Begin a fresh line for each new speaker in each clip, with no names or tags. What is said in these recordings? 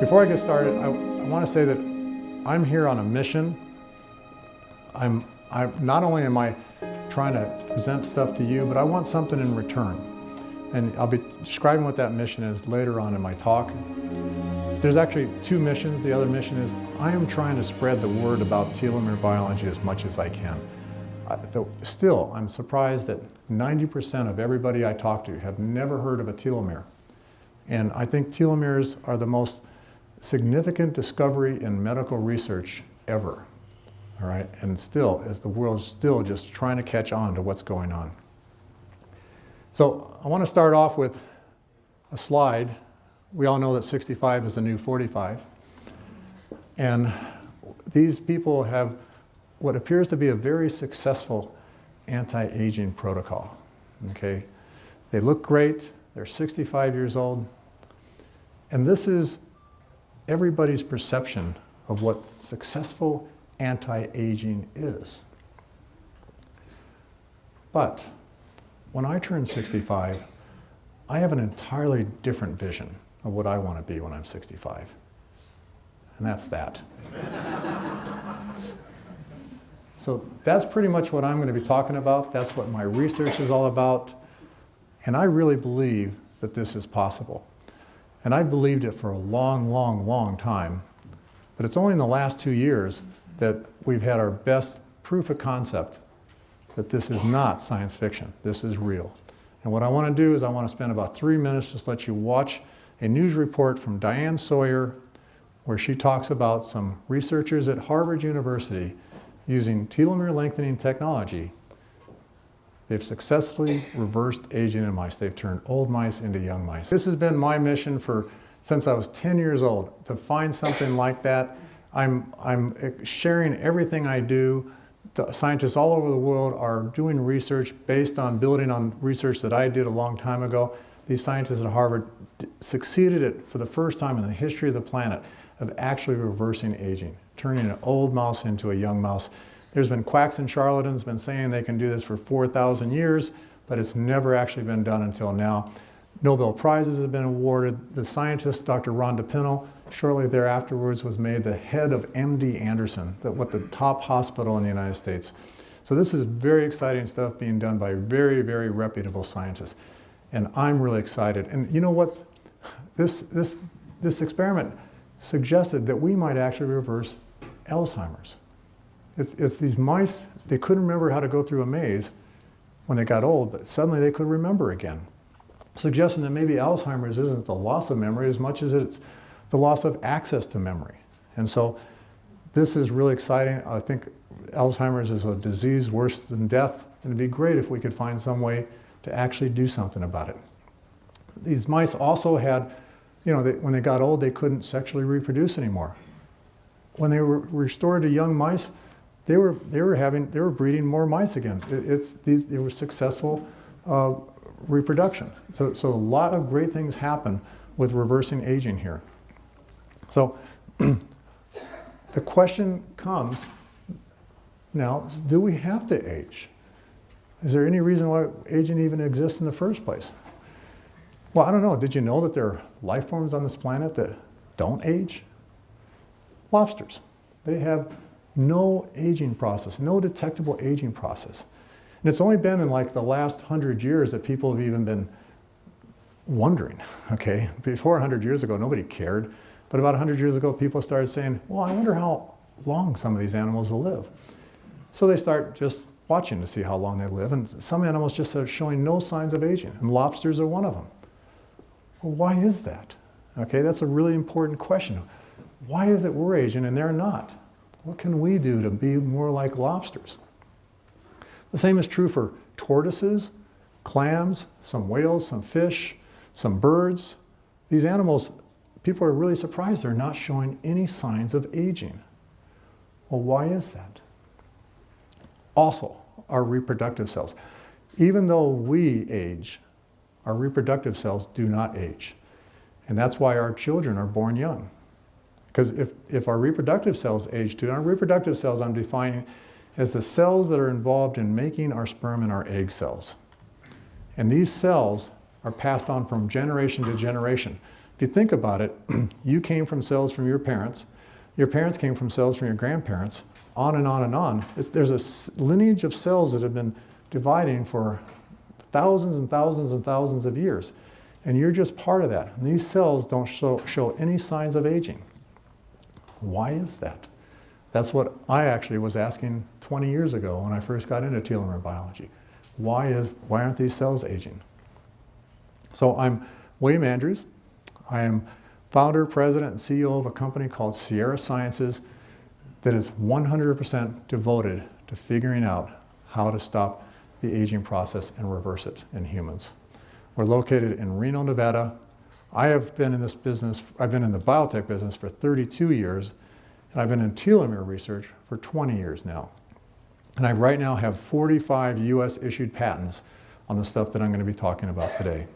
Before I get started, I want to say that I'm here on a mission. Not only am I trying to present stuff to you, but I want something in return. And I'll be describing what that mission is later on in my talk. There's actually two missions. The other mission is I am trying to spread the word about telomere biology as much as I can. Still, I'm surprised that 90% of everybody I talk to have never heard of a telomere. And I think telomeres are the most significant discovery in medical research ever. All right, and still, as the world's still just trying to catch on to what's going on. So I want to start off with a slide. We all know that 65 is the new 45. And these people have what appears to be a very successful anti-aging protocol. Okay, they look great, they're 65 years old, and this is everybody's perception of what successful anti-aging is. But when I turn 65, I have an entirely different vision of what I want to be when I'm 65. And that's that. So that's pretty much what I'm going to be talking about. That's what my research is all about. And I really believe that this is possible. And I believed it for a long, long, long time. But it's only in the last 2 years that we've had our best proof of concept that this is not science fiction. This is real. And what I want to do is I want to spend about 3 minutes just let you watch a news report from Diane Sawyer where she talks about some researchers at Harvard University using telomere lengthening technology. They've successfully reversed aging in mice. They've turned old mice into young mice. This has been my mission since I was 10 years old, to find something like that. I'm sharing everything I do. The scientists all over the world are doing research based on building on research that I did a long time ago. These scientists at Harvard succeeded at, for the first time in the history of the planet, of actually reversing aging, turning an old mouse into a young mouse. There's been quacks and charlatans been saying they can do this for 4,000 years, but it's never actually been done until now. Nobel Prizes have been awarded. The scientist, Dr. Rhonda Pinell, shortly thereafterwards was made the head of MD Anderson, the top hospital in the United States. So this is very exciting stuff being done by very, very reputable scientists. And I'm really excited. And you know what? This experiment suggested that we might actually reverse Alzheimer's. It's these mice, they couldn't remember how to go through a maze when they got old, but suddenly they could remember again, suggesting that maybe Alzheimer's isn't the loss of memory as much as it's the loss of access to memory. And so this is really exciting. I think Alzheimer's is a disease worse than death, and it'd be great if we could find some way to actually do something about it. These mice also had, when they got old, they couldn't sexually reproduce anymore. When they were restored to young mice, they were breeding more mice again. It was successful reproduction. So a lot of great things happen with reversing aging here. So the question comes now, do we have to age? Is there any reason why aging even exists in the first place? Well, I don't know. Did you know that there are life forms on this planet that don't age? Lobsters. They have no aging process, no detectable aging process. And it's only been in like the last 100 years that people have even been wondering, okay? Before 100 years ago, nobody cared. But about 100 years ago, people started saying, well, I wonder how long some of these animals will live. So they start just watching to see how long they live. And some animals just are showing no signs of aging. And lobsters are one of them. Well, why is that? Okay, that's a really important question. Why is it we're aging and they're not? What can we do to be more like lobsters? The same is true for tortoises, clams, some whales, some fish, some birds. These animals, people are really surprised they're not showing any signs of aging. Well, why is that? Also, our reproductive cells. Even though we age, our reproductive cells do not age. And that's why our children are born young. Because if our reproductive cells age too, and our reproductive cells I'm defining as the cells that are involved in making our sperm and our egg cells. And these cells are passed on from generation to generation. If you think about it, you came from cells from your parents came from cells from your grandparents, on and on and on. There's a lineage of cells that have been dividing for thousands and thousands and thousands of years. And you're just part of that. And these cells don't show any signs of aging. Why is that? That's what I actually was asking 20 years ago when I first got into telomere biology. Why aren't these cells aging? So I'm William Andrews. I am founder, president, and CEO of a company called Sierra Sciences that is 100% devoted to figuring out how to stop the aging process and reverse it in humans. We're located in Reno, Nevada. I have been in this business, I've been in the biotech business for 32 years, and I've been in telomere research for 20 years now. And I right now have 45 US issued patents on the stuff that I'm going to be talking about today.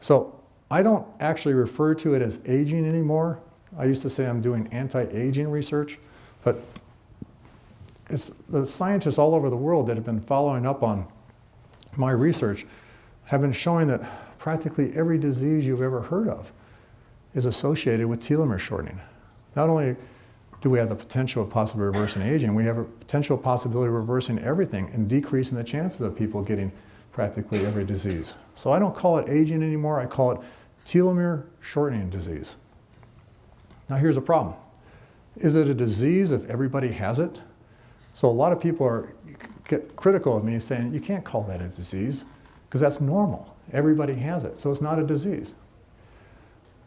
So I don't actually refer to it as aging anymore. I used to say I'm doing anti-aging research, but it's the scientists all over the world that have been following up on my research have been showing that practically every disease you've ever heard of is associated with telomere shortening. Not only do we have the potential of possibly reversing aging, we have a potential possibility of reversing everything and decreasing the chances of people getting practically every disease. So I don't call it aging anymore, I call it telomere shortening disease. Now here's a problem. Is it a disease if everybody has it? So a lot of people get critical of me saying, you can't call that a disease because that's normal. Everybody has it, so it's not a disease.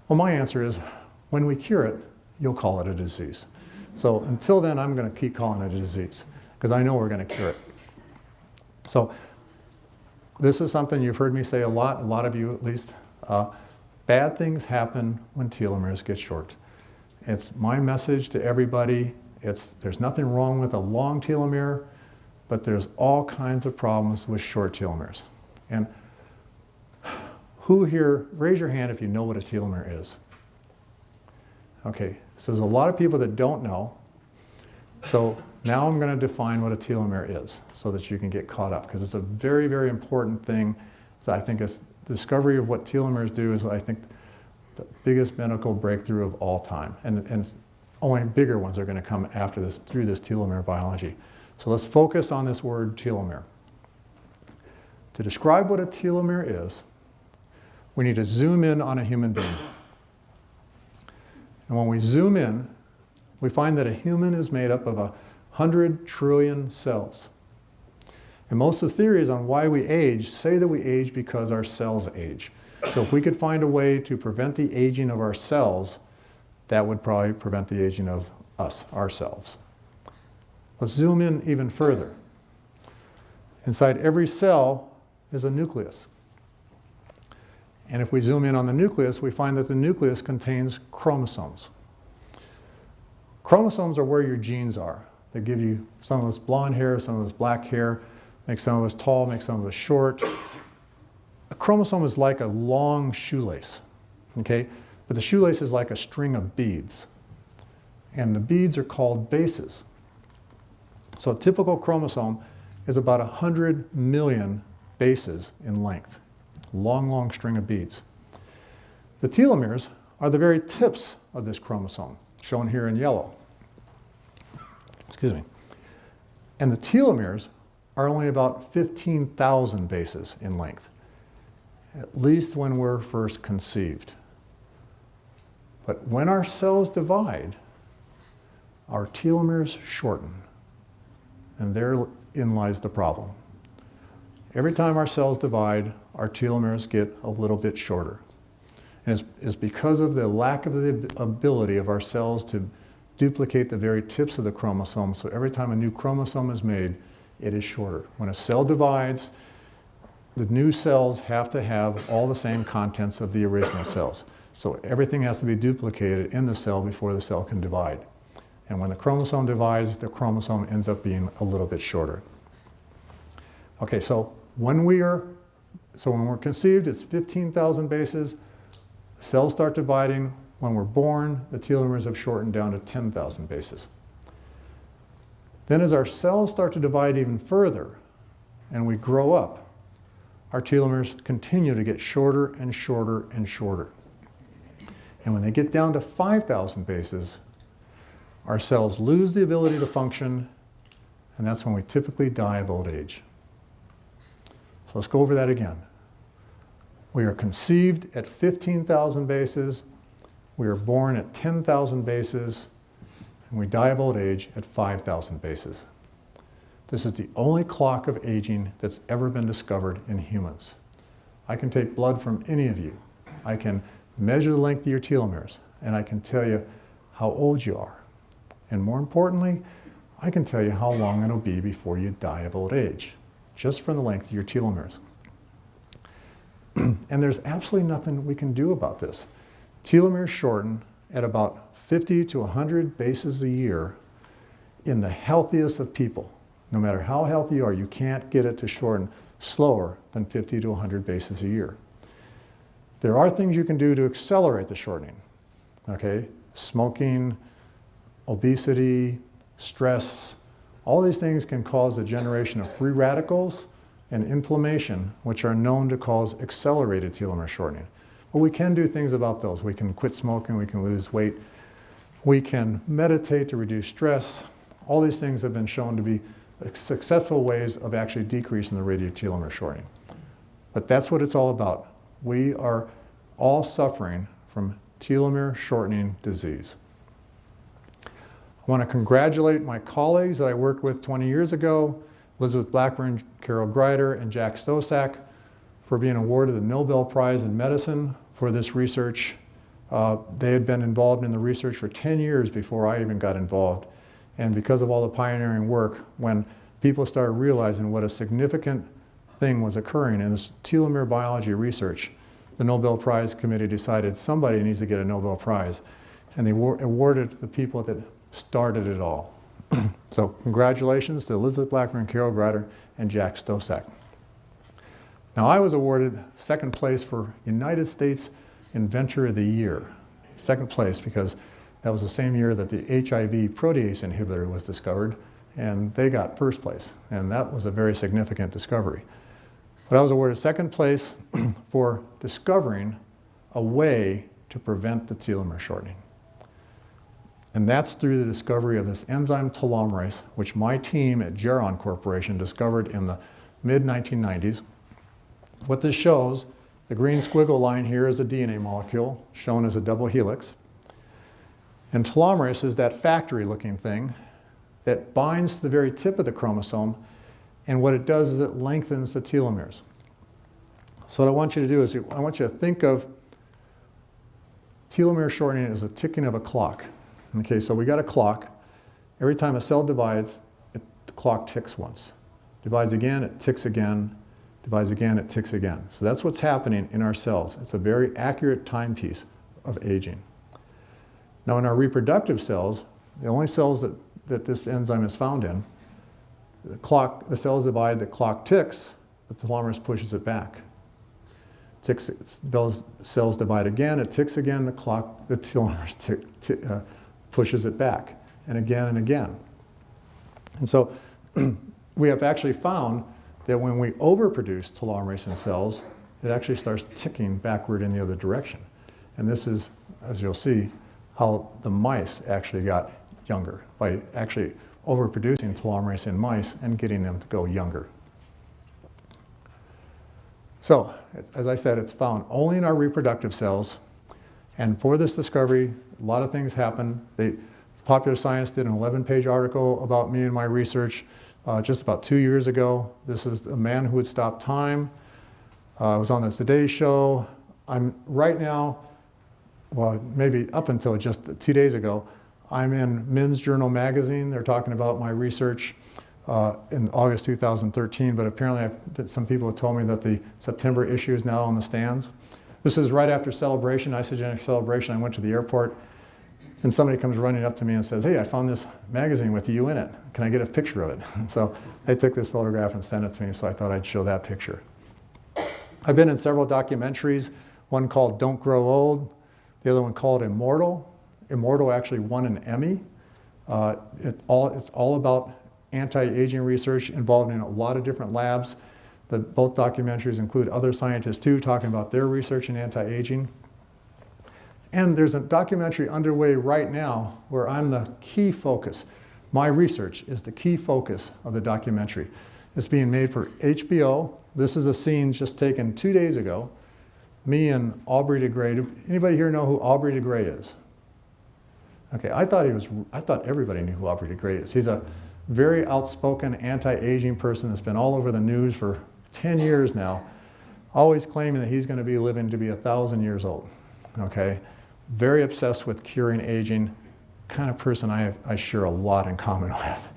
Well, my answer is, when we cure it, you'll call it a disease. So until then, I'm going to keep calling it a disease because I know we're going to cure it. So this is something you've heard me say a lot of you at least. Bad things happen when telomeres get short. It's my message to everybody. There's nothing wrong with a long telomere, but there's all kinds of problems with short telomeres. And who here, raise your hand if you know what a telomere is. Okay, so there's a lot of people that don't know. So now I'm going to define what a telomere is so that you can get caught up, because it's a very, very important thing. So I think the discovery of what telomeres do is, I think, the biggest medical breakthrough of all time. And only bigger ones are going to come after this, through this telomere biology. So let's focus on this word telomere. To describe what a telomere is, we need to zoom in on a human being. And when we zoom in, we find that a human is made up of 100 trillion cells. And most of the theories on why we age say that we age because our cells age. So if we could find a way to prevent the aging of our cells, that would probably prevent the aging of us, ourselves. Let's zoom in even further. Inside every cell is a nucleus. And if we zoom in on the nucleus, we find that the nucleus contains chromosomes. Chromosomes are where your genes are. They give you some of us blonde hair, some of us black hair, make some of us tall, make some of us short. A chromosome is like a long shoelace, okay? But the shoelace is like a string of beads. And the beads are called bases. So a typical chromosome is about 100 million bases in length. Long, long string of beads. The telomeres are the very tips of this chromosome, shown here in yellow. Excuse me. And the telomeres are only about 15,000 bases in length, at least when we're first conceived. But when our cells divide, our telomeres shorten. And therein lies the problem. Every time our cells divide, our telomeres get a little bit shorter. And it's because of the lack of the ability of our cells to duplicate the very tips of the chromosome. So every time a new chromosome is made, it is shorter. When a cell divides, the new cells have to have all the same contents of the original cells. So everything has to be duplicated in the cell before the cell can divide. And when the chromosome divides, the chromosome ends up being a little bit shorter. Okay, so when we're conceived, it's 15,000 bases. The cells start dividing. When we're born, the telomeres have shortened down to 10,000 bases. Then as our cells start to divide even further and we grow up, our telomeres continue to get shorter and shorter and shorter. And when they get down to 5,000 bases, our cells lose the ability to function, and that's when we typically die of old age. So let's go over that again. We are conceived at 15,000 bases, we are born at 10,000 bases, and we die of old age at 5,000 bases. This is the only clock of aging that's ever been discovered in humans. I can take blood from any of you. I can measure the length of your telomeres, and I can tell you how old you are. And more importantly, I can tell you how long it'll be before you die of old age, just from the length of your telomeres. And there's absolutely nothing we can do about this. Telomeres shorten at about 50 to 100 bases a year in the healthiest of people. No matter how healthy you are, you can't get it to shorten slower than 50 to 100 bases a year. There are things you can do to accelerate the shortening, okay? Smoking, obesity, stress, all these things can cause the generation of free radicals and inflammation, which are known to cause accelerated telomere shortening. But we can do things about those. We can quit smoking, we can lose weight, we can meditate to reduce stress. All these things have been shown to be successful ways of actually decreasing the rate of telomere shortening. But that's what it's all about. We are all suffering from telomere shortening disease. I want to congratulate my colleagues that I worked with 20 years ago, Elizabeth Blackburn, Carol Greider, and Jack Stosak, for being awarded the Nobel Prize in Medicine for this research. They had been involved in the research for 10 years before I even got involved. And because of all the pioneering work, when people started realizing what a significant thing was occurring in this telomere biology research, the Nobel Prize Committee decided somebody needs to get a Nobel Prize. And they awarded the people that started it all. So congratulations to Elizabeth Blackburn, Carol Greider, and Jack Stosak. Now I was awarded second place for United States Inventor of the Year. Second place because that was the same year that the HIV protease inhibitor was discovered, and they got first place. And that was a very significant discovery. But I was awarded second place for discovering a way to prevent the telomere shortening. And that's through the discovery of this enzyme telomerase, which my team at Geron Corporation discovered in the mid-1990s. What this shows, the green squiggle line here is a DNA molecule, shown as a double helix. And telomerase is that factory-looking thing that binds to the very tip of the chromosome, and what it does is it lengthens the telomeres. So what I want you to do is I want you to think of telomere shortening as a ticking of a clock. Okay, so we got a clock. Every time a cell divides, the clock ticks once. Divides again, it ticks again. Divides again, it ticks again. So that's what's happening in our cells. It's a very accurate timepiece of aging. Now in our reproductive cells, the only cells that this enzyme is found in, the cells divide, the clock ticks, the telomerase pushes it back. Those cells divide again, it ticks again, the telomerase pushes it back, and again and again. And so we have actually found that when we overproduce telomerase in cells, it actually starts ticking backward in the other direction. And this is, as you'll see, how the mice actually got younger, by actually overproducing telomerase in mice and getting them to go younger. So, as I said, it's found only in our reproductive cells. And for this discovery, a lot of things happened. Popular Science did an 11-page article about me and my research just about 2 years ago. This is a man who would stop time. I was on the Today Show. I'm right now, well, maybe up until just 2 days ago, I'm in Men's Journal magazine. They're talking about my research in August 2013, but apparently some people have told me that the September issue is now on the stands. This is right after Celebration, Isagenix Celebration. I went to the airport, and somebody comes running up to me and says, "Hey, I found this magazine with you in it. Can I get a picture of it?" And so they took this photograph and sent it to me, so I thought I'd show that picture. I've been in several documentaries, one called Don't Grow Old, the other one called Immortal. Immortal actually won an Emmy. It's all about anti-aging research involved in a lot of different labs. Both documentaries include other scientists too, talking about their research in anti-aging. And there's a documentary underway right now where I'm the key focus. My research is the key focus of the documentary. It's being made for HBO. This is a scene just taken 2 days ago. Me and Aubrey de Grey. Anybody here know who Aubrey de Grey is? Okay, I thought everybody knew who Aubrey de Grey is. He's a very outspoken anti-aging person that's been all over the news for 10 years now, always claiming that he's going to be living to be 1,000 years old. Okay, very obsessed with curing aging, kind of person I share a lot in common with.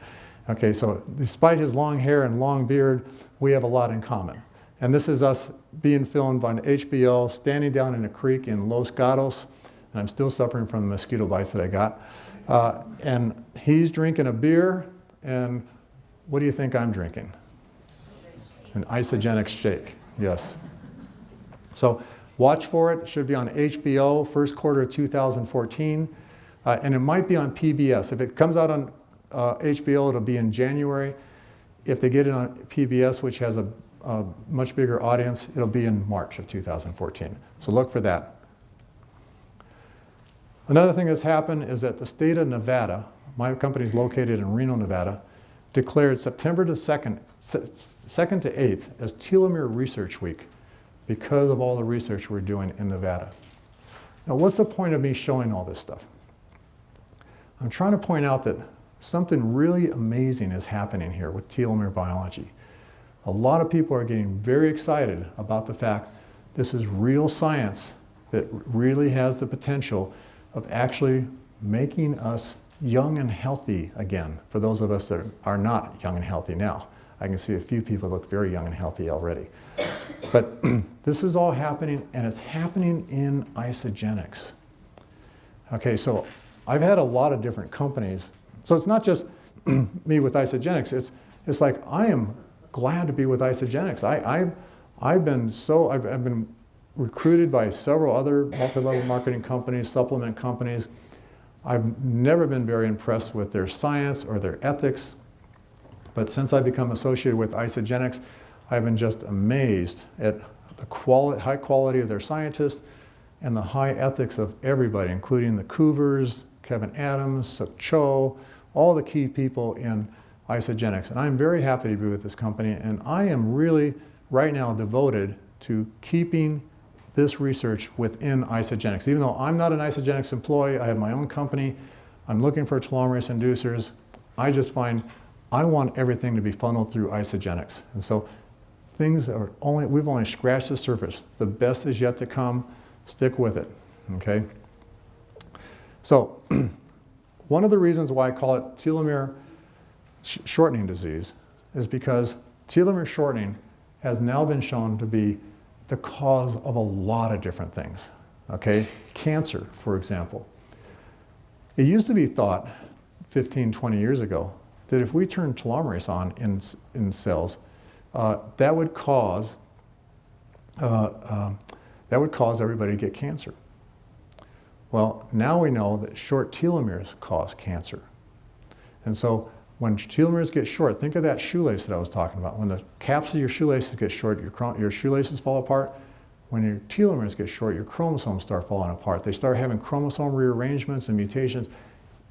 Okay, so despite his long hair and long beard, we have a lot in common. And this is us being filmed on HBO, standing down in a creek in Los Gatos. And I'm still suffering from the mosquito bites that I got. And he's drinking a beer, and what do you think I'm drinking? An Isagenix shake, yes. So watch for it. It should be on HBO, first quarter of 2014. And it might be on PBS. If it comes out on HBO, it'll be in January. If they get it on PBS, which has a much bigger audience, it'll be in March of 2014. So look for that. Another thing that's happened is that the state of Nevada, my company is located in Reno, Nevada, declared September 2nd to 8th as Telomere Research Week because of all the research we're doing in Nevada. Now, what's the point of me showing all this stuff? I'm trying to point out that something really amazing is happening here with telomere biology. A lot of people are getting very excited about the fact this is real science that really has the potential of actually making us young and healthy again, for those of us that are not young and healthy now. I can see a few people look very young and healthy already. But this is all happening, and it's happening in Isagenix. Okay, so I've had a lot of different companies. So it's not just me with Isagenix. It's like I am glad to be with Isagenix. I've been recruited by several other multi-level marketing companies, supplement companies. I've never been very impressed with their science or their ethics, but since I've become associated with Isagenix, I've been just amazed at the high quality of their scientists and the high ethics of everybody, including the Coovers, Kevin Adams, Suk Cho, all the key people in Isagenix. And I'm very happy to be with this company, and I am really right now devoted to keeping this research within Isagenix. Even though I'm not an Isagenix employee, I have my own company, I'm looking for telomerase inducers, I just find I want everything to be funneled through Isagenix. And so we've only scratched the surface. The best is yet to come. Stick with it, okay? So one of the reasons why I call it telomere shortening disease is because telomere shortening has now been shown to be the cause of a lot of different things, okay? Cancer, for example. It used to be thought 15, 20 years ago that if we turn telomerase on in cells, that would cause everybody to get cancer. Well, now we know that short telomeres cause cancer. And so when telomeres get short, think of that shoelace that I was talking about. When the caps of your shoelaces get short, your shoelaces fall apart. When your telomeres get short, your chromosomes start falling apart. They start having chromosome rearrangements and mutations.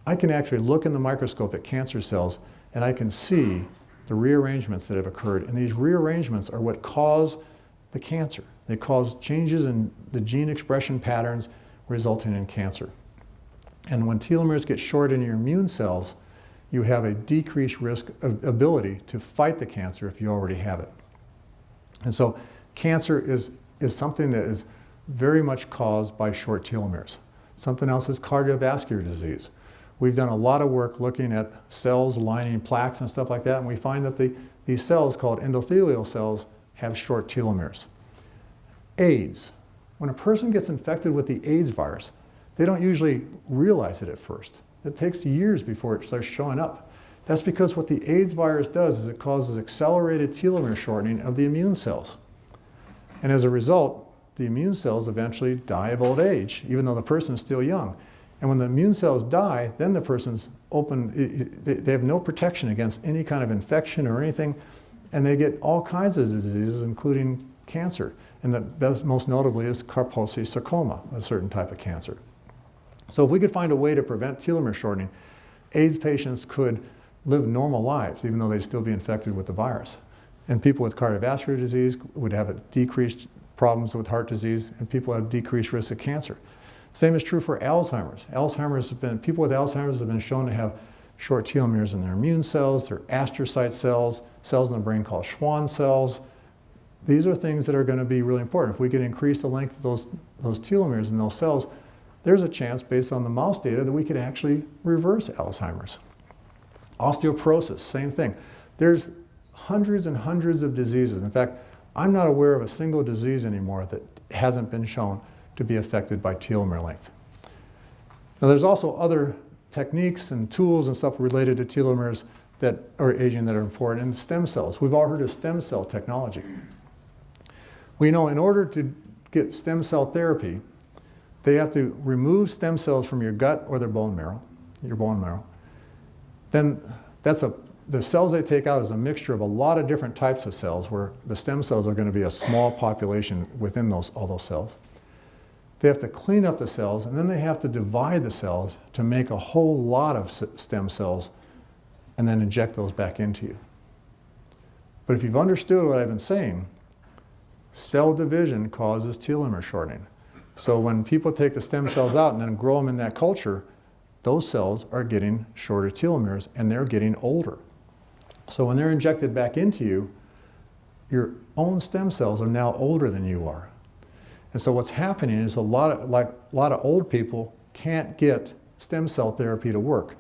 I can actually look in the microscope at cancer cells, and I can see the rearrangements that have occurred. And these rearrangements are what cause the cancer. They cause changes in the gene expression patterns resulting in cancer. And when telomeres get short in your immune cells, you have a decreased risk of ability to fight the cancer if you already have it. And so cancer is something that is very much caused by short telomeres. Something else is cardiovascular disease. We've done a lot of work looking at cells lining plaques and stuff like that, and we find that these cells called endothelial cells have short telomeres. AIDS. When a person gets infected with the AIDS virus, they don't usually realize it at first. It takes years before it starts showing up. That's because what the AIDS virus does is it causes accelerated telomere shortening of the immune cells. And as a result, the immune cells eventually die of old age, even though the person is still young. And when the immune cells die, then the person's they have no protection against any kind of infection or anything, and they get all kinds of diseases, including cancer. And the most notably is Kaposi sarcoma, a certain type of cancer. So if we could find a way to prevent telomere shortening, AIDS patients could live normal lives, even though they'd still be infected with the virus. And people with cardiovascular disease would have a decreased problems with heart disease, and people have decreased risk of cancer. Same is true for Alzheimer's. People with Alzheimer's have been shown to have short telomeres in their immune cells, their astrocyte cells, cells in the brain called Schwann cells. These are things that are going to be really important. If we can increase the length of those telomeres in those cells, there's a chance, based on the mouse data, that we could actually reverse Alzheimer's. Osteoporosis, same thing. There's hundreds and hundreds of diseases. In fact, I'm not aware of a single disease anymore that hasn't been shown to be affected by telomere length. Now, there's also other techniques and tools and stuff related to telomeres that are aging that are important, and stem cells. We've all heard of stem cell technology. We know in order to get stem cell therapy, they have to remove stem cells from your gut or their bone marrow, Then the cells they take out is a mixture of a lot of different types of cells, where the stem cells are going to be a small population within all those cells. They have to clean up the cells, and then they have to divide the cells to make a whole lot of stem cells and then inject those back into you. But if you've understood what I've been saying, cell division causes telomere shortening. So when people take the stem cells out and then grow them in that culture, those cells are getting shorter telomeres and they're getting older. So when they're injected back into you, your own stem cells are now older than you are. And so what's happening is a lot of old people can't get stem cell therapy to work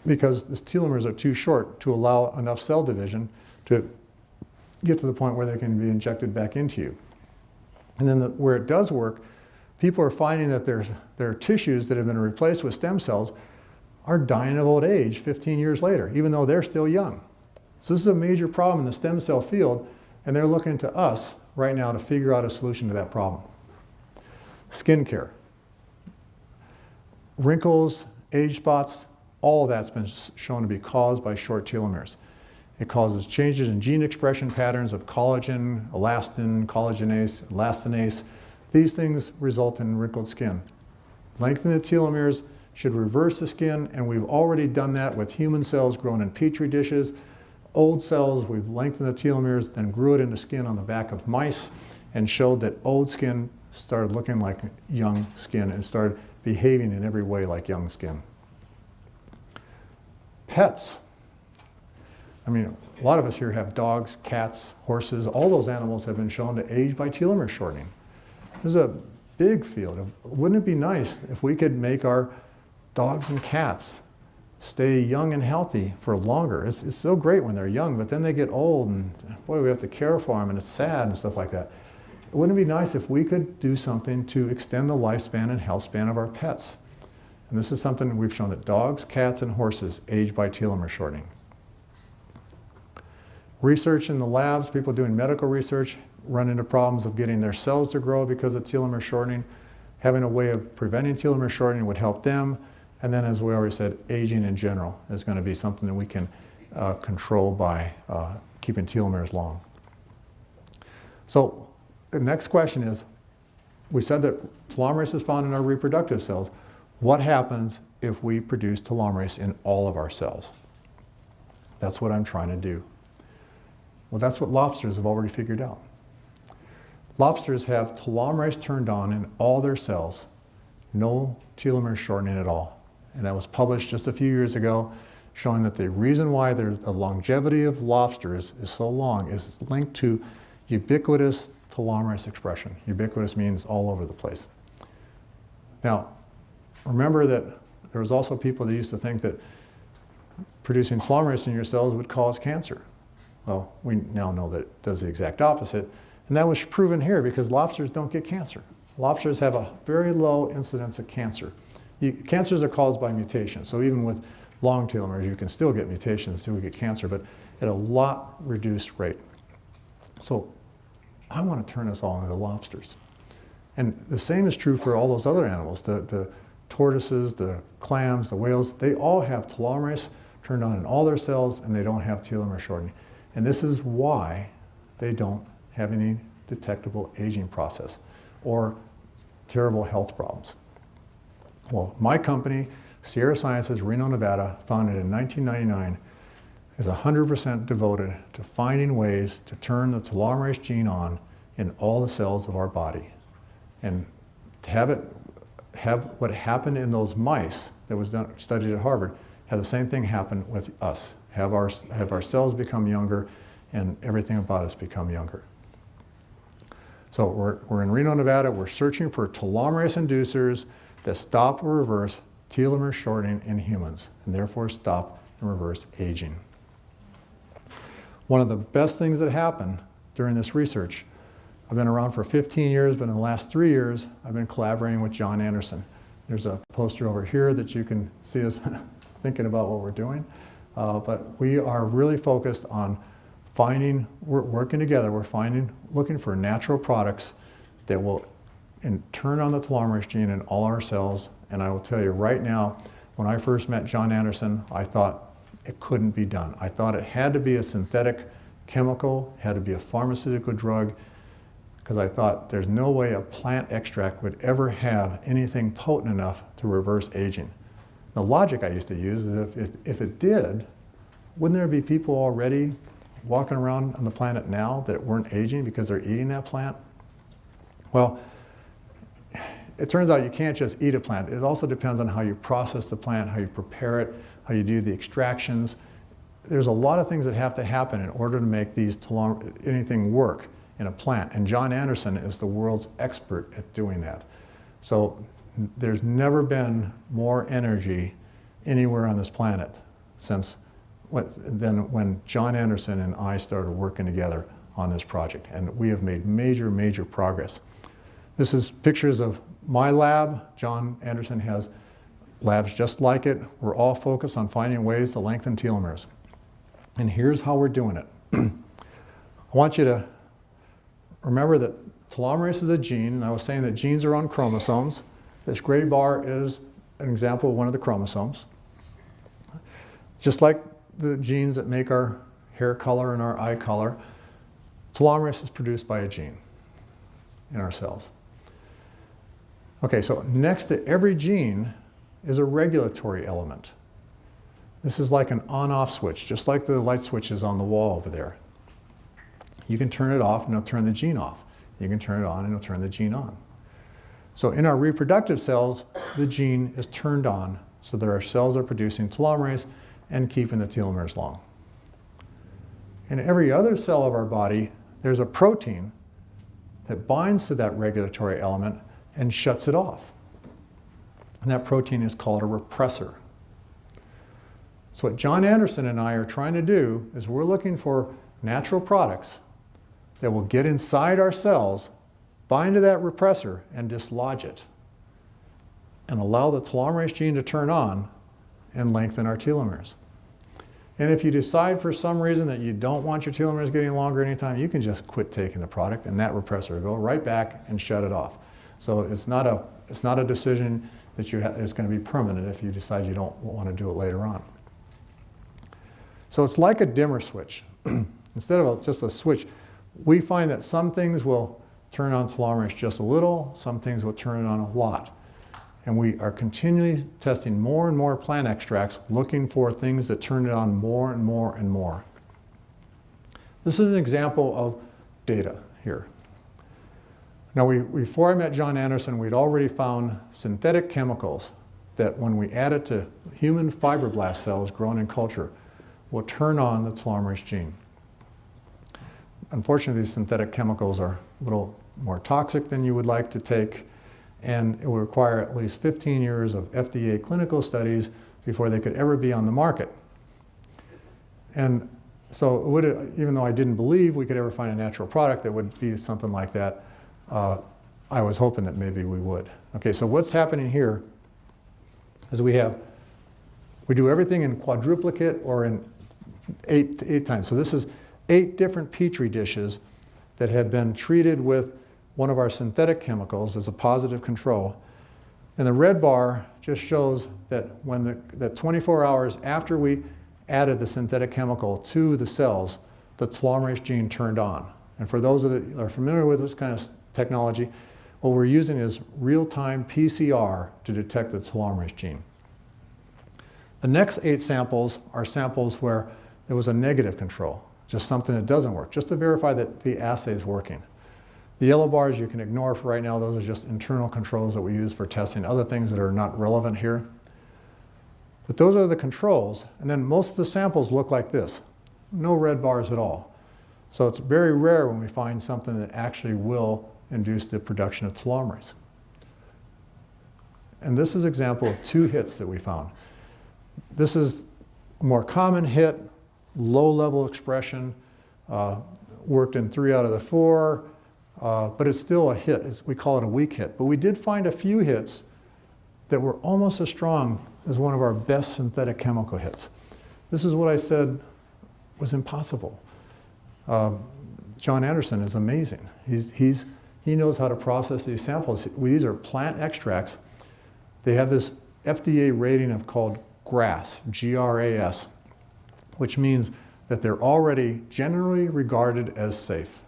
because the telomeres are too short to allow enough cell division to get to the point where they can be injected back into you. And then where it does work, people are finding that their tissues that have been replaced with stem cells are dying of old age 15 years later, even though they're still young. So this is a major problem in the stem cell field, and they're looking to us right now to figure out a solution to that problem. Skin care. Wrinkles, age spots, all of that's been shown to be caused by short telomeres. It causes changes in gene expression patterns of collagen, elastin, collagenase, elastinase. These things result in wrinkled skin. Lengthening the telomeres should reverse the skin, and we've already done that with human cells grown in petri dishes. Old cells, we've lengthened the telomeres, then grew it into skin on the back of mice, and showed that old skin started looking like young skin and started behaving in every way like young skin. Pets. I mean, a lot of us here have dogs, cats, horses. All those animals have been shown to age by telomere shortening. There's a big field. Wouldn't it be nice if we could make our dogs and cats stay young and healthy for longer? It's so great when they're young, but then they get old, and boy, we have to care for them, and it's sad and stuff like that. Wouldn't it be nice if we could do something to extend the lifespan and health span of our pets? And this is something we've shown that dogs, cats, and horses age by telomere shortening. Research in the labs, people doing medical research run into problems of getting their cells to grow because of telomere shortening. Having a way of preventing telomere shortening would help them. And then, as we already said, aging in general is going to be something that we can control by keeping telomeres long. So the next question is, we said that telomerase is found in our reproductive cells. What happens if we produce telomerase in all of our cells? That's what I'm trying to do. Well, that's what lobsters have already figured out. Lobsters have telomerase turned on in all their cells, no telomere shortening at all. And that was published just a few years ago, showing that the reason why the longevity of lobsters is so long is linked to ubiquitous telomerase expression. Ubiquitous means all over the place. Now, remember that there was also people that used to think that producing telomerase in your cells would cause cancer. Well, we now know that it does the exact opposite, and that was proven here because lobsters don't get cancer. Lobsters have a very low incidence of cancer. Cancers are caused by mutations, so even with long telomeres, you can still get mutations, still get cancer, but at a lot reduced rate. So I want to turn us all into lobsters. And the same is true for all those other animals, the tortoises, the clams, the whales. They all have telomerase turned on in all their cells, and they don't have telomere shortening. And this is why they don't have any detectable aging process or terrible health problems. Well, my company, Sierra Sciences, Reno, Nevada, founded in 1999, is 100% devoted to finding ways to turn the telomerase gene on in all the cells of our body. And to have what happened in those mice that was studied at Harvard, have the same thing happen with us. Have our cells become younger and everything about us become younger. So we're in Reno, Nevada. We're searching for telomerase inducers that stop or reverse telomere shortening in humans, and therefore stop and reverse aging. One of the best things that happened during this research, I've been around for 15 years, but in the last 3 years, I've been collaborating with John Anderson. There's a poster over here that you can see us thinking about what we're doing. But we are really focused on we're working together, looking for natural products that will turn on the telomerase gene in all our cells. And I will tell you right now, when I first met John Anderson, I thought it couldn't be done. I thought it had to be a synthetic chemical, had to be a pharmaceutical drug, because I thought there's no way a plant extract would ever have anything potent enough to reverse aging. The logic I used to use is if it did, wouldn't there be people already walking around on the planet now that weren't aging because they're eating that plant? Well, it turns out you can't just eat a plant. It also depends on how you process the plant, how you prepare it, how you do the extractions. There's a lot of things that have to happen in order to make anything work in a plant. And John Anderson is the world's expert at doing that. So there's never been more energy anywhere on this planet than when John Anderson and I started working together on this project. And we have made major, major progress. This is pictures of my lab. John Anderson has labs just like it. We're all focused on finding ways to lengthen telomeres. And here's how we're doing it. I want you to remember that telomerase is a gene, and I was saying that genes are on chromosomes. This gray bar is an example of one of the chromosomes. Just like the genes that make our hair color and our eye color, telomerase is produced by a gene in our cells. Okay, so next to every gene is a regulatory element. This is like an on-off switch, just like the light switches on the wall over there. You can turn it off and it'll turn the gene off. You can turn it on and it'll turn the gene on. So in our reproductive cells, the gene is turned on so that our cells are producing telomerase and keeping the telomeres long. In every other cell of our body, there's a protein that binds to that regulatory element and shuts it off. And that protein is called a repressor. So what John Anderson and I are trying to do is we're looking for natural products that will get inside our cells, bind to that repressor, and dislodge it, and allow the telomerase gene to turn on and lengthen our telomeres. And if you decide for some reason that you don't want your telomeres getting longer anytime, you can just quit taking the product and that repressor will go right back and shut it off. So it's not a decision that is going to be permanent if you decide you don't want to do it later on. So it's like a dimmer switch. Instead of just a switch, we find that some things will turn on telomerase just a little, some things will turn it on a lot. And we are continually testing more and more plant extracts, looking for things that turn it on more and more and more. This is an example of data here. Now, before I met John Anderson, we'd already found synthetic chemicals that when we add it to human fibroblast cells grown in culture, will turn on the telomerase gene. Unfortunately, these synthetic chemicals are a little more toxic than you would like to take, and it will require at least 15 years of FDA clinical studies before they could ever be on the market. And so even though I didn't believe we could ever find a natural product that would be something like that, I was hoping that maybe we would. Okay, so what's happening here is we do everything in quadruplicate or in eight times. So this is 8 different Petri dishes that have been treated with one of our synthetic chemicals as a positive control. And the red bar just shows that that 24 hours after we added the synthetic chemical to the cells, the telomerase gene turned on. And for those that are familiar with this kind of technology, what we're using is real-time PCR to detect the telomerase gene. The next 8 samples are samples where there was a negative control, just something that doesn't work, just to verify that the assay is working. The yellow bars you can ignore for right now. Those are just internal controls that we use for testing other things that are not relevant here. But those are the controls, and then most of the samples look like this. No red bars at all. So it's very rare when we find something that actually will induce the production of telomerase. And this is an example of 2 hits that we found. This is a more common hit, low-level expression, worked in 3 out of the 4, but it's still a hit. We call it a weak hit. But we did find a few hits that were almost as strong as one of our best synthetic chemical hits. This is what I said was impossible. John Anderson is amazing. He knows how to process these samples. These are plant extracts. They have this FDA rating of called GRAS, G-R-A-S, which means that they're already generally regarded as safe.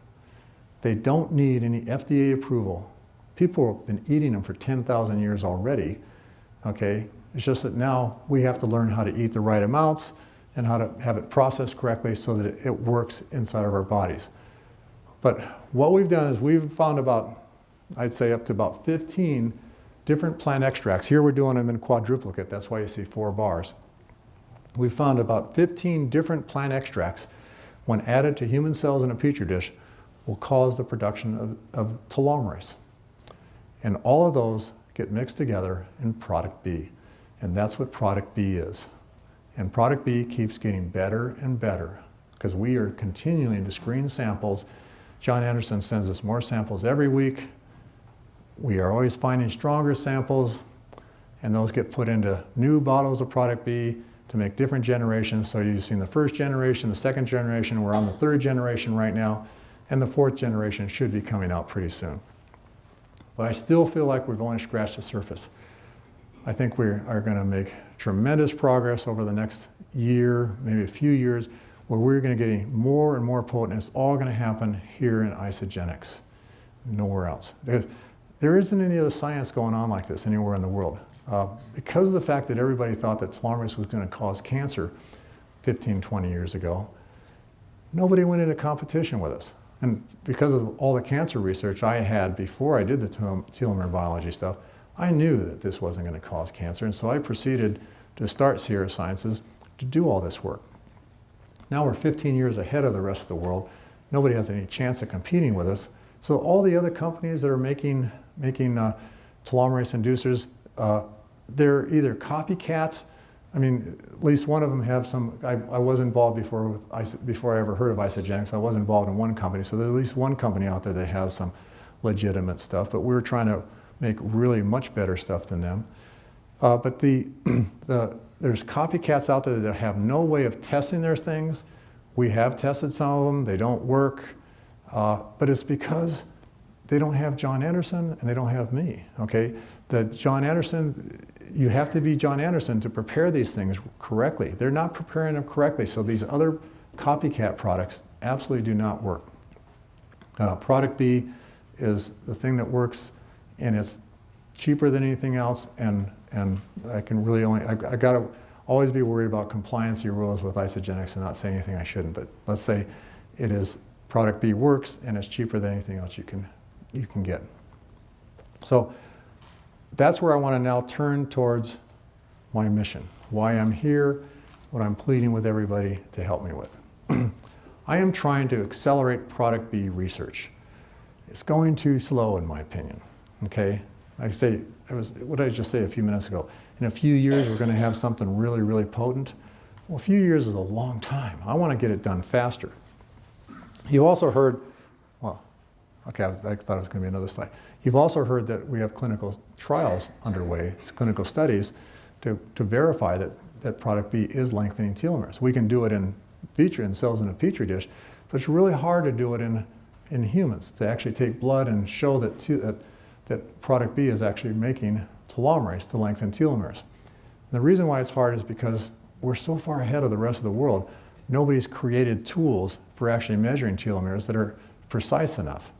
They don't need any FDA approval. People have been eating them for 10,000 years already, okay? It's just that now we have to learn how to eat the right amounts and how to have it processed correctly so that it works inside of our bodies. But what we've done is we've found about, I'd say up to about 15 different plant extracts. Here we're doing them in quadruplicate, that's why you see 4 bars. We've found about 15 different plant extracts, when added to human cells in a petri dish, will cause the production of telomerase. And all of those get mixed together in product B. And that's what product B is. And product B keeps getting better and better because we are continuing to screen samples. John Anderson sends us more samples every week. We are always finding stronger samples, and those get put into new bottles of product B to make different generations. So you've seen the first generation, the second generation, we're on the 3rd generation right now, and the 4th generation should be coming out pretty soon. But I still feel like we've only scratched the surface. I think we are going to make tremendous progress over the next year, maybe a few years, where we're going to get more and more potent. It's all going to happen here in Isagenix, nowhere else. There isn't any other science going on like this anywhere in the world. Because of the fact that everybody thought that telomerase was going to cause cancer 15, 20 years ago, nobody went into competition with us. And because of all the cancer research I had before I did the telomere biology stuff, I knew that this wasn't going to cause cancer. And so I proceeded to start Sierra Sciences to do all this work. Now we're 15 years ahead of the rest of the world. Nobody has any chance of competing with us. So all the other companies that are making telomerase inducers, they're either copycats. I mean, at least one of them have some. I was involved before I ever heard of Isagenix. I was involved in one company, so there's at least one company out there that has some legitimate stuff. But we're trying to make really much better stuff than them. But there's copycats out there that have no way of testing their things. We have tested some of them. They don't work. But it's because they don't have John Anderson and they don't have me, okay? John Anderson, you have to be John Anderson to prepare these things correctly. They're not preparing them correctly, so these other copycat products absolutely do not work. Product B is the thing that works, and it's cheaper than anything else, and I can really I gotta always be worried about compliancy rules with Isagenix and not saying anything I shouldn't, but let's say it is, product B works and it's cheaper than anything else you can get. So that's where I want to now turn towards my mission, why I'm here, what I'm pleading with everybody to help me with. I am trying to accelerate product B research. It's going too slow in my opinion, okay? What did I just say a few minutes ago? In a few years we're going to have something really, really potent. Well, a few years is a long time. I want to get it done faster. You also heard, well, okay, I thought it was going to be another slide. You've also heard that we have clinical trials underway, clinical studies, to verify that product B is lengthening telomeres. We can do it in cells in a petri dish, but it's really hard to do it in humans, to actually take blood and show that product B is actually making telomerase to lengthen telomeres. And the reason why it's hard is because we're so far ahead of the rest of the world. nobody's created tools for actually measuring telomeres that are precise enough.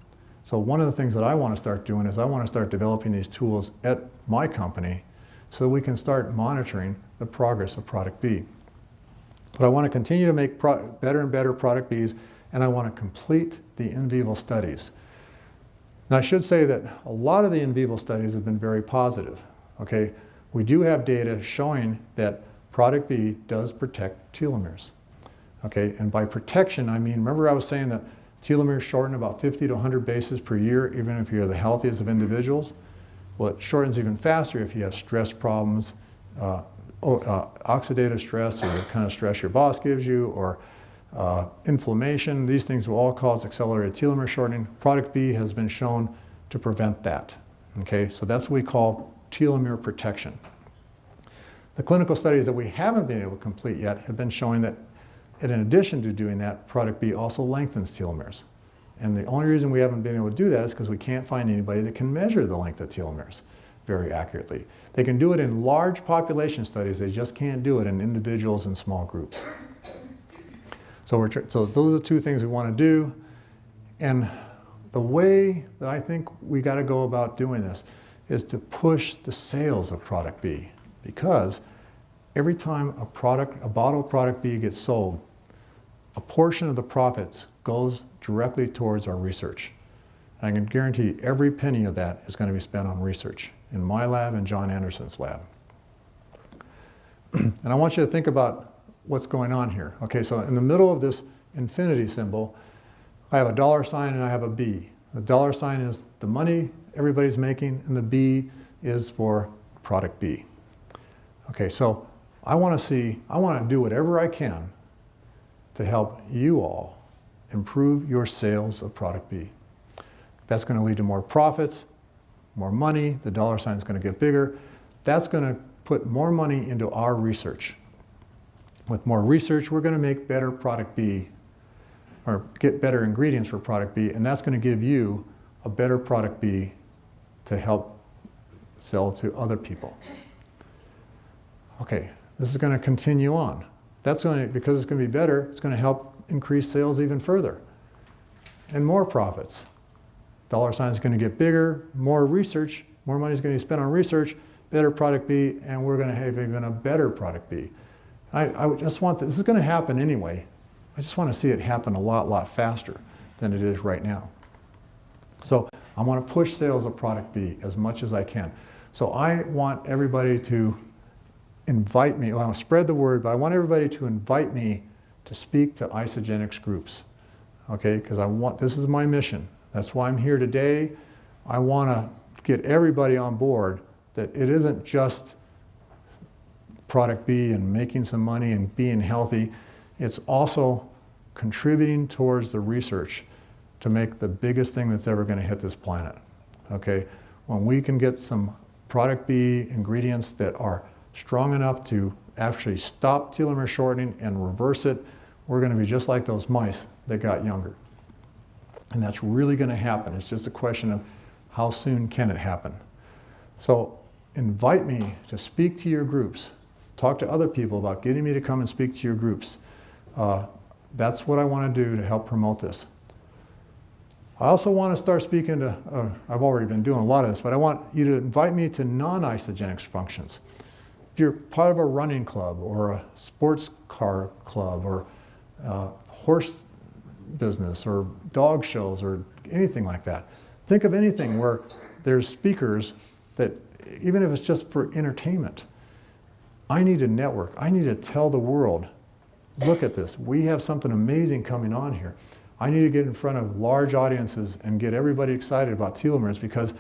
So one of the things that I want to start doing is I want to start developing these tools at my company so that we can start monitoring the progress of product B. But I want to continue to make better and better product Bs, and I want to complete the in vivo studies. Now I should say that a lot of the in vivo studies have been very positive. Okay? We do have data showing that product B does protect telomeres. Okay? And by protection, I mean, remember I was saying that telomeres shorten about 50 to 100 bases per year, even if you're the healthiest of individuals. Well, it shortens even faster if you have stress problems, oxidative stress, or the kind of stress your boss gives you, or inflammation. These things will all cause accelerated telomere shortening. Product B has been shown to prevent that. Okay, so that's what we call telomere protection. The clinical studies that we haven't been able to complete yet have been showing that, in addition to doing that, product B also lengthens telomeres. And the only reason we haven't been able to do that is because we can't find anybody that can measure the length of telomeres very accurately. They can do it in large population studies, they just can't do it in individuals and small groups. So those are the two things we want to do. And the way that I think we got to go about doing this is to push the sales of product B, because every time a bottle of product B gets sold, a portion of the profits goes directly towards our research. I can guarantee every penny of that is going to be spent on research in my lab and John Anderson's lab. And I want you to think about what's going on here. Okay, so in the middle of this infinity symbol, I have a dollar sign and I have a B. The dollar sign is the money everybody's making, and the B is for product B. Okay, so I want to do whatever I can to help you all improve your sales of product B. That's going to lead to more profits, more money, the dollar sign is going to get bigger. That's going to put more money into our research. With more research, we're going to make better product B, or get better ingredients for product B, and that's going to give you a better product B to help sell to other people. Okay, this is going to continue on. That's going to, because it's going to be better, it's going to help increase sales even further. And more profits. Dollar sign is going to get bigger, more research, more money is going to be spent on research, better product B, and we're going to have even a better product B. I just want this is going to happen anyway. I just want to see it happen a lot faster than it is right now. So I want to push sales of product B as much as I can. So I want everybody to invite me, well, I want to spread the word, but I want everybody to invite me to speak to Isagenix groups. Okay, because this is my mission. That's why I'm here today. I want to get everybody on board that it isn't just product B and making some money and being healthy. It's also contributing towards the research to make the biggest thing that's ever going to hit this planet. Okay, when we can get some product B ingredients that are strong enough to actually stop telomere shortening and reverse it, we're going to be just like those mice that got younger. And that's really going to happen. It's just a question of how soon can it happen. So invite me to speak to your groups. Talk to other people about getting me to come and speak to your groups. That's what I want to do to help promote this. I also want to start speaking to, I've already been doing a lot of this, but I want you to invite me to non-Isagenix functions. If you're part of a running club or a sports car club or horse business or dog shows or anything like that, think of anything where there's speakers that, even if it's just for entertainment, I need to network. I need to tell the world, look at this. We have something amazing coming on here. I need to get in front of large audiences and get everybody excited about telomeres, because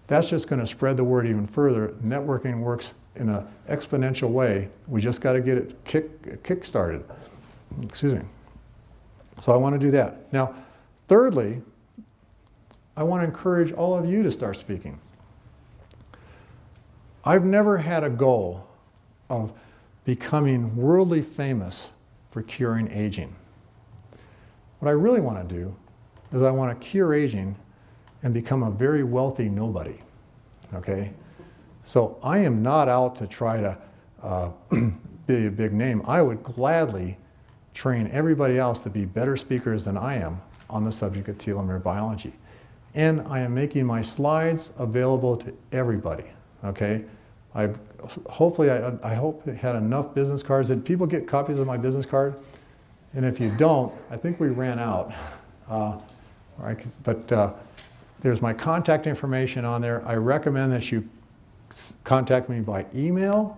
that's just going to spread the word even further. Networking works in an exponential way. We just got to get it kick-started. Excuse me. So I want to do that. Now, thirdly, I want to encourage all of you to start speaking. I've never had a goal of becoming worldly famous for curing aging. What I really want to do is I want to cure aging and become a very wealthy nobody, okay? So I am not out to try to be a big name. I would gladly train everybody else to be better speakers than I am on the subject of telomere biology. And I am making my slides available to everybody, okay? Hopefully, I hope it had enough business cards. Did people get copies of my business card? And if you don't, I think we ran out. Right, but there's my contact information on there. I recommend that you contact me by email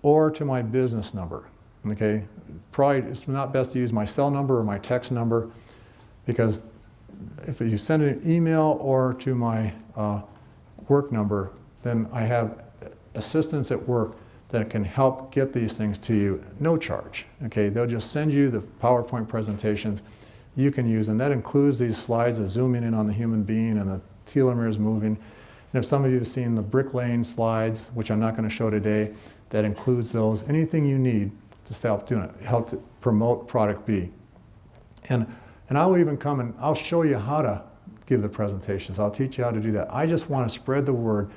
or to my business number, okay? Probably it's not best to use my cell number or my text number, because if you send an email or to my work number, then I have assistants at work that can help get these things to you, no charge, okay? They'll just send you the PowerPoint presentations you can use, and that includes these slides of zooming in on the human being and the telomeres moving. And if some of you have seen the bricklaying slides, which I'm not going to show today, that includes those. Anything you need to help doing it, help to promote product B. And I will even come and I'll show you how to give the presentations. I'll teach you how to do that. I just want to spread the word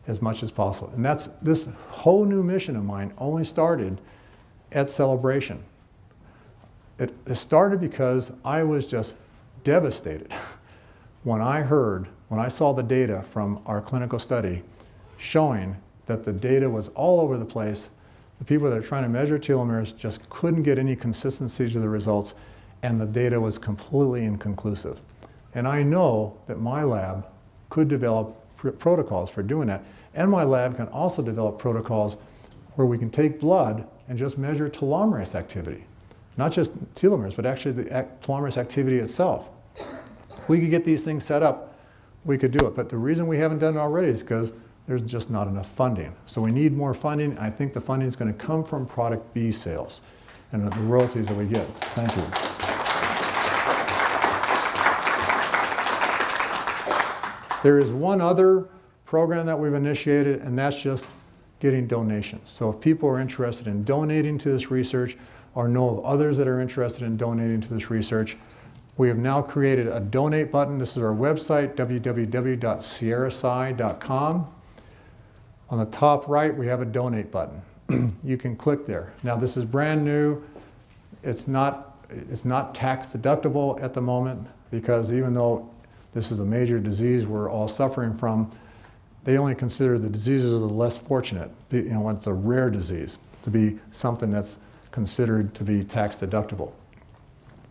as much as possible. And that's this whole new mission of mine only started at Celebration. It started because I was just devastated when I saw the data from our clinical study showing that the data was all over the place. The people that are trying to measure telomeres just couldn't get any consistency to the results, and the data was completely inconclusive. And I know that my lab could develop protocols for doing that, and my lab can also develop protocols where we can take blood and just measure telomerase activity. Not just telomeres, but actually the telomerase activity itself. If we could get these things set up, we could do it. But the reason we haven't done it already is because there's just not enough funding. So we need more funding. I think the funding is going to come from product B sales and the royalties that we get. Thank you. There is one other program that we've initiated, and that's just getting donations. So if people are interested in donating to this research or know of others that are interested in donating to this research, we have now created a donate button. This is our website, www.sierrasci.com. On the top right, we have a donate button. You can click there. Now this is brand new. It's not tax deductible at the moment, because even though this is a major disease we're all suffering from, they only consider the diseases of the less fortunate, when it's a rare disease, to be something that's considered to be tax deductible.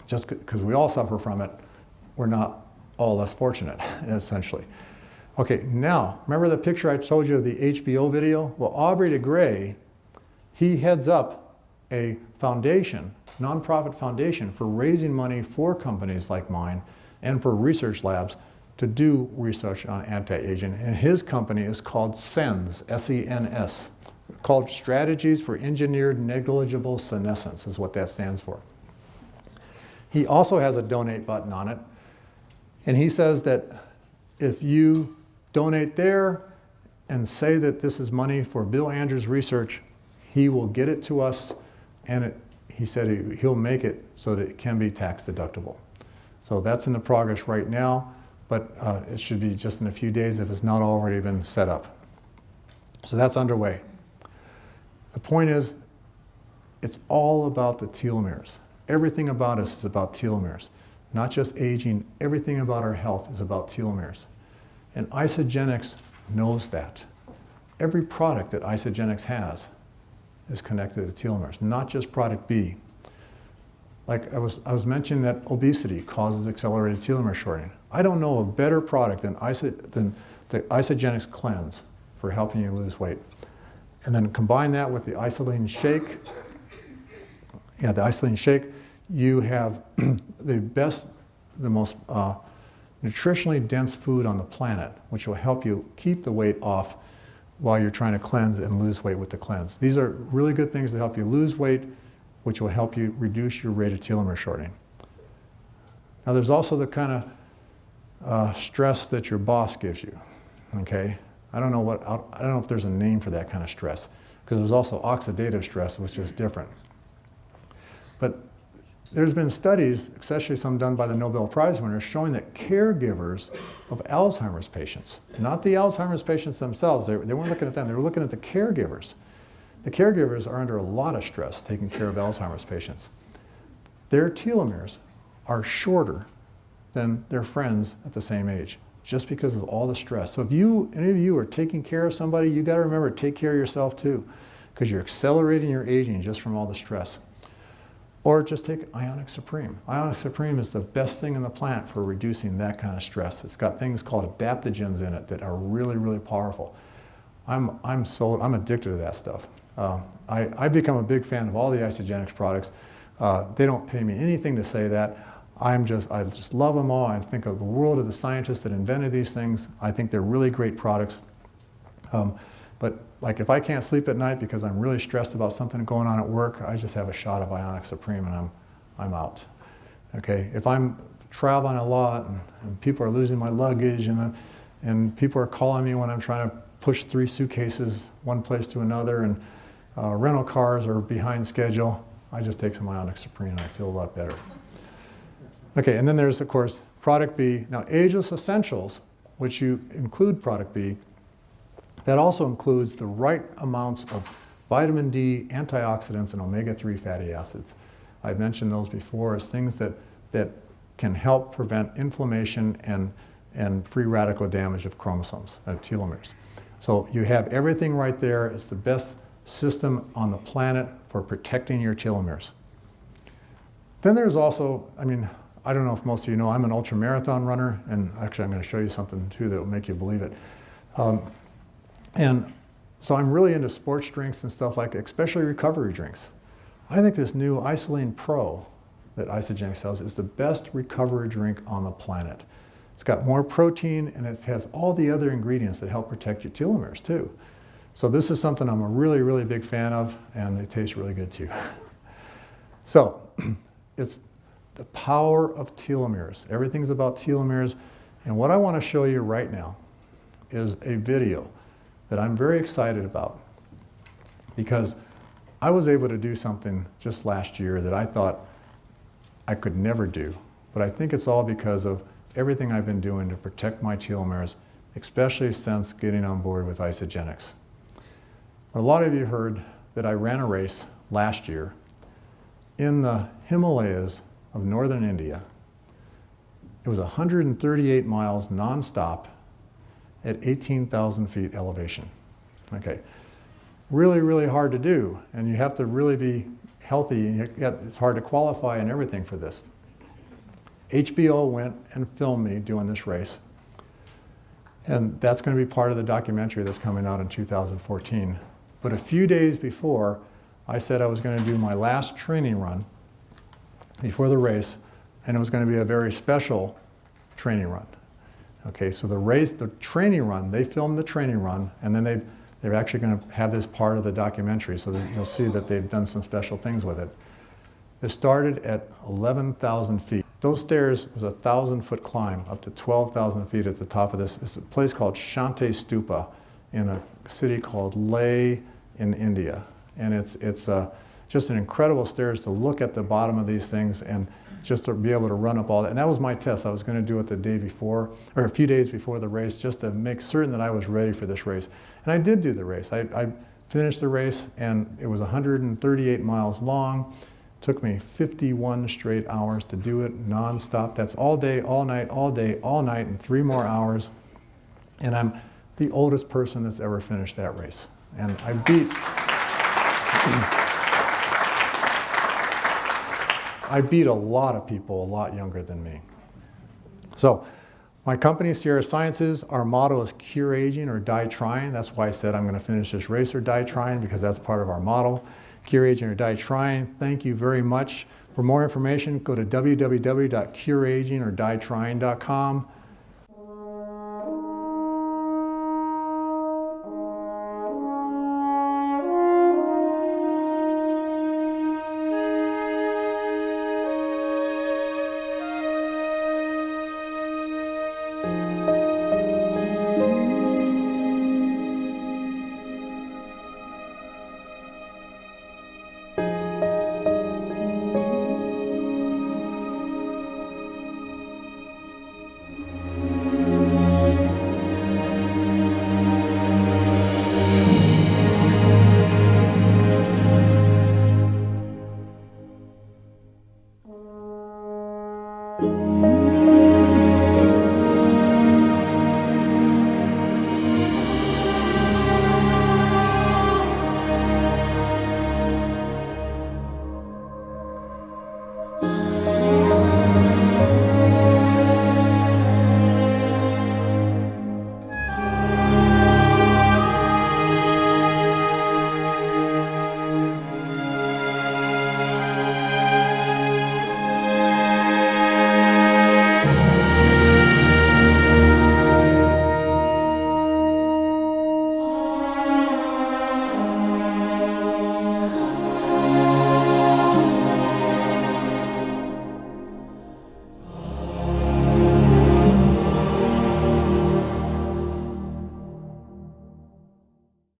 Just because we all suffer from it, we're not all less fortunate, essentially. Okay, now, remember the picture I told you of the HBO video? Well, Aubrey de Grey, he heads up a foundation, nonprofit foundation, for raising money for companies like mine and for research labs to do research on anti-aging. And his company is called SENS, S-E-N-S, called Strategies for Engineered Negligible Senescence is what that stands for. He also has a donate button on it, and he says that if you donate there and say that this is money for Bill Andrews' research, he will get it to us, and he said he'll make it so that it can be tax deductible. So that's in the progress right now, but it should be just in a few days if it's not already been set up. So that's underway. The point is, it's all about the telomeres. Everything about us is about telomeres. Not just aging, everything about our health is about telomeres. And Isagenix knows that. Every product that Isagenix has is connected to telomeres, not just product B. Like I was mentioning that obesity causes accelerated telomere shortening. I don't know a better product than the Isagenix Cleanse for helping you lose weight. And then combine that with the Isolene Shake. Yeah, the Isolene Shake, you have the most nutritionally dense food on the planet, which will help you keep the weight off while you're trying to cleanse and lose weight with the cleanse. These are really good things to help you lose weight, which will help you reduce your rate of telomere shortening. Now there's also the kind of stress that your boss gives you, okay? I don't know if there's a name for that kind of stress, because there's also oxidative stress, which is different. But there's been studies, especially some done by the Nobel Prize winners, showing that caregivers of Alzheimer's patients, not the Alzheimer's patients themselves, they weren't looking at them, they were looking at the caregivers. The caregivers are under a lot of stress taking care of Alzheimer's patients. their telomeres are shorter than their friends at the same age, just because of all the stress. So if any of you are taking care of somebody, you got to remember to take care of yourself too, because you're accelerating your aging just from all the stress. Or just take Ionic Supreme. Ionic Supreme is the best thing in the plant for reducing that kind of stress. It's got things called adaptogens in it that are really, really powerful. I'm addicted to that stuff. I've become a big fan of all the Isagenix products. They don't pay me anything to say that. I just love them all. I think of the world of the scientists that invented these things. I think they're really great products. But like if I can't sleep at night because I'm really stressed about something going on at work, I just have a shot of Ionic Supreme and I'm out. Okay, if I'm traveling a lot and people are losing my luggage and people are calling me when I'm trying to push 3 suitcases one place to another and rental cars are behind schedule, I just take some Ionic Supreme and I feel a lot better. Okay, and then there's of course Product B. Now Ageless Essentials, which you include Product B, that also includes the right amounts of vitamin D, antioxidants, and omega-3 fatty acids. I've mentioned those before as things that can help prevent inflammation and free radical damage of chromosomes, telomeres. So you have everything right there. It's the best system on the planet for protecting your telomeres. Then there's also, I don't know if most of you know, I'm an ultramarathon runner, and actually I'm going to show you something too that will make you believe it. And so I'm really into sports drinks and stuff like that, especially recovery drinks. I think this new Isolene Pro that Isagenix sells is the best recovery drink on the planet. It's got more protein and it has all the other ingredients that help protect your telomeres too. So this is something I'm a really, really big fan of, and it tastes really good too. So it's the power of telomeres. Everything's about telomeres. And what I want to show you right now is a video that I'm very excited about, because I was able to do something just last year that I thought I could never do. But I think it's all because of everything I've been doing to protect my telomeres, especially since getting on board with Isagenix. A lot of you heard that I ran a race last year in the Himalayas of northern India. It was 138 miles nonstop at 18,000 feet elevation. Okay, really, really hard to do, and you have to really be healthy, and it's hard to qualify and everything for this. HBO went and filmed me doing this race, and that's going to be part of the documentary that's coming out in 2014. But a few days before, I said I was going to do my last training run before the race, and it was going to be a very special training run. Okay, so the training run, they filmed the training run, and then they're actually going to have this part of the documentary, so that you'll see that they've done some special things with it. It started at 11,000 feet. Those stairs was a 1,000-foot climb up to 12,000 feet at the top of this. It's a place called Shanti Stupa in a city called Leh in India. And it's just an incredible stairs to look at the bottom of these things and just to be able to run up all that. And that was my test. I was going to do it the day before, or a few days before the race, just to make certain that I was ready for this race. And I did do the race. I finished the race, and it was 138 miles long. It took me 51 straight hours to do it nonstop. That's all day, all night, all day, all night, and 3 more hours. And I'm the oldest person that's ever finished that race. And I beat a lot of people a lot younger than me. So my company, Sierra Sciences, our motto is cure aging or die trying. That's why I said I'm going to finish this race or die trying, because that's part of our motto. Cure aging or die trying. Thank you very much. For more information, go to www.cureagingordieTrying.com.